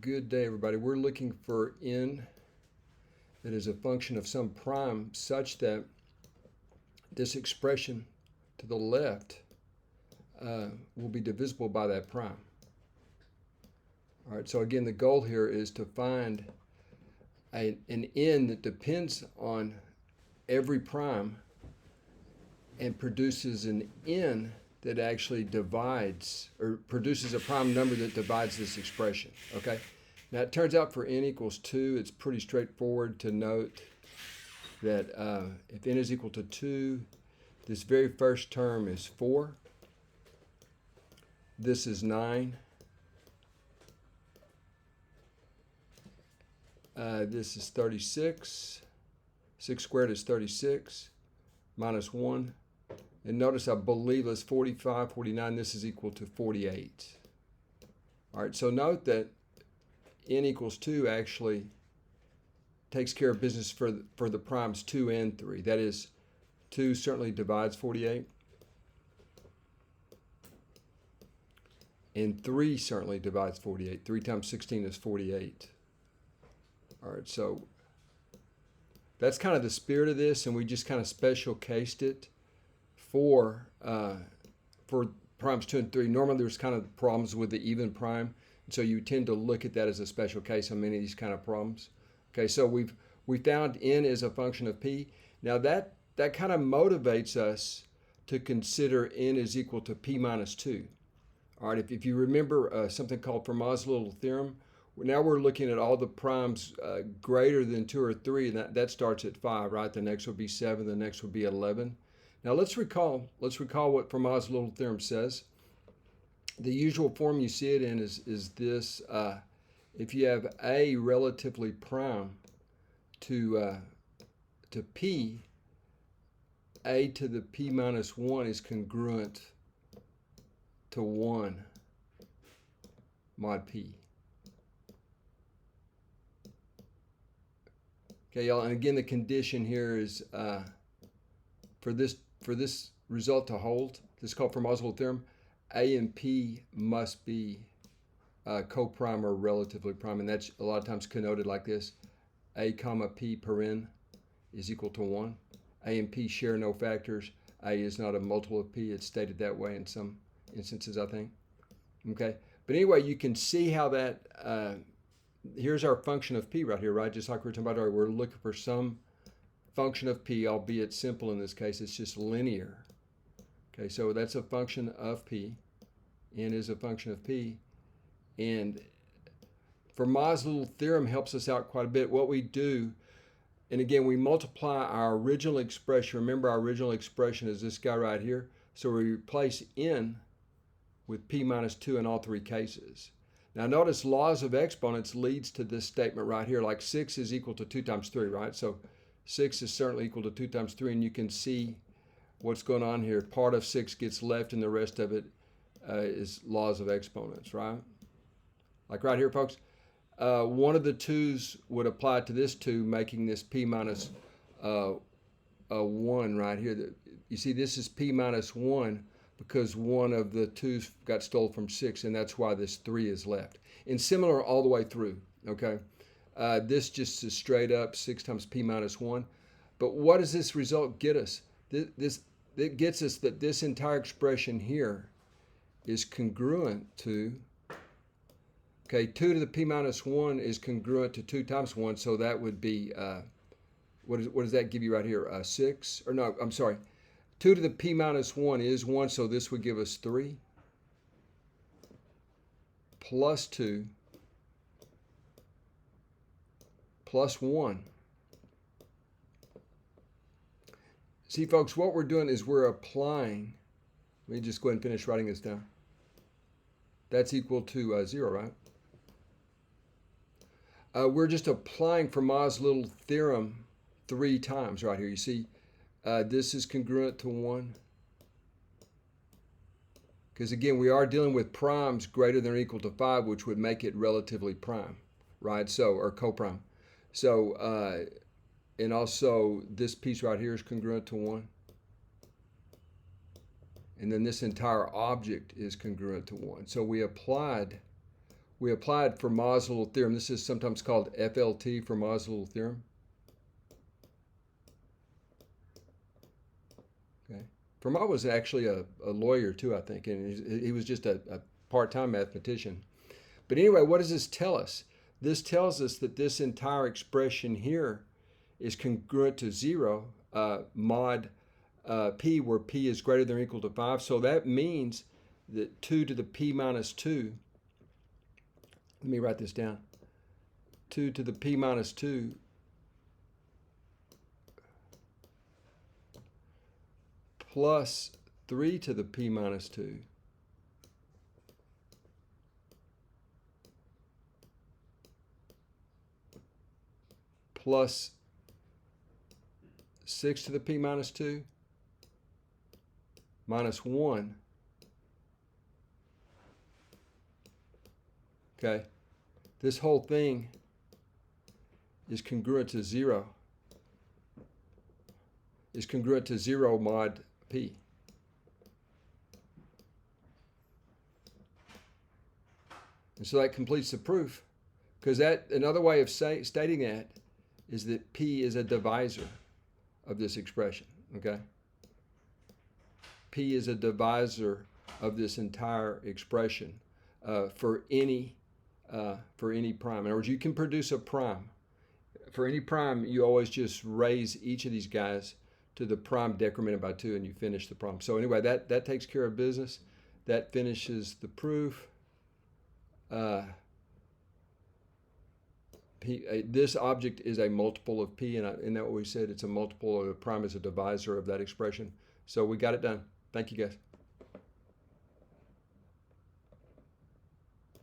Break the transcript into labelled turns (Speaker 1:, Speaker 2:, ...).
Speaker 1: Good day, everybody. We're looking for n that is a function of some prime such that this expression to the left will be divisible by that prime. All right, so again, the goal here is to find an n that depends on every prime and produces an n that actually divides or produces a prime number that divides this expression, okay? Now it turns out for n equals 2, it's pretty straightforward to note that if n is equal to 2, this very first term is 4, this is 9, this is 36, 6 squared is 36, minus 1. And notice I believe it's 45, 49, this is equal to 48. All right, so note that n equals 2 actually takes care of business for the primes 2 and 3. That is, 2 certainly divides 48. And 3 certainly divides 48. 3 times 16 is 48. All right, so that's kind of the spirit of this, and we just kind of special cased it for primes 2 and 3. Normally there's kind of problems with the even prime, and so you tend to look at that as a special case on many of these kind of problems. Okay, so we found n is a function of p. Now that kind of motivates us to consider n is equal to p minus 2. All right, if you remember something called Fermat's Little Theorem, now we're looking at all the primes greater than 2 or 3, and that starts at 5, right? The next would be 7, the next would be 11. Now let's recall what Fermat's Little Theorem says. The usual form you see it in is this. If you have a relatively prime to p, a to the p minus 1 is congruent to 1 mod p. Okay, y'all, and again, the condition here is for this result to hold, this is called Fermat's Little Theorem, a and p must be coprime or relatively prime, and that's a lot of times connoted like this: a comma p paren is equal to 1. A and p share no factors. A is not a multiple of p. It's stated that way in some instances, I think. Okay, but anyway, you can see how that here's our function of p right here, right? Just like we were talking about earlier, we're looking for some function of p, albeit simple in this case. It's just linear. Okay, so that's a function of p. N is a function of p. And Fermat's Little Theorem helps us out quite a bit. What we do, and again, we multiply our original expression. Remember, our original expression is this guy right here. So we replace n with p minus 2 in all three cases. Now notice laws of exponents leads to this statement right here, like 6 is equal to 2 times 3, right? So 6 is certainly equal to 2 times 3, and you can see what's going on here. Part of 6 gets left, and the rest of it is laws of exponents, right? Like right here, folks, one of the 2's would apply to this 2, making this p minus 1 right here. You see, this is p minus 1 because one of the 2's got stole from 6, and that's why this 3 is left. And similar all the way through, okay? This just is straight up 6 times p minus 1. But what does this result get us? It gets us that this entire expression here is congruent to, okay, 2 to the p minus 1 is congruent to 2 times 1, so that would be, what does that give you right here? 6, or no, I'm sorry. 2 to the p minus 1 is 1, so this would give us 3 plus 2 plus 1. See, folks, what we're doing is we're applying. Let me just go ahead and finish writing this down. That's equal to 0, right? We're just applying Fermat's Little Theorem 3 times right here. You see, this is congruent to 1. Because again, we are dealing with primes greater than or equal to 5, which would make it relatively prime, right? So, or coprime. So, and also this piece right here is congruent to 1. And then this entire object is congruent to 1. So we applied we applied Fermat's Little Theorem. This is sometimes called FLT, Fermat's Little Theorem. Okay. Fermat was actually a lawyer too, I think, and he was just a part-time mathematician. But anyway, what does this tell us? This tells us that this entire expression here is congruent to 0 mod p, where p is greater than or equal to 5. So that means that 2 to the p minus 2, let me write this down, 2 to the p minus 2 plus 3 to the p minus 2 plus 6 to the p minus 2 minus 1. Okay, this whole thing is congruent to 0. Is congruent to 0 mod p. And so that completes the proof, because that, another way of stating that is that p is a divisor of this expression. Okay, p is a divisor of this entire expression for any prime. In other words, you can produce a prime. For any prime, you always just raise each of these guys to the prime decremented by 2, and you finish the problem. So anyway, that takes care of business. That finishes the proof. This object is a multiple of p, and isn't that what we said? It's a multiple, or the prime is a divisor of that expression. So we got it done. Thank you, guys.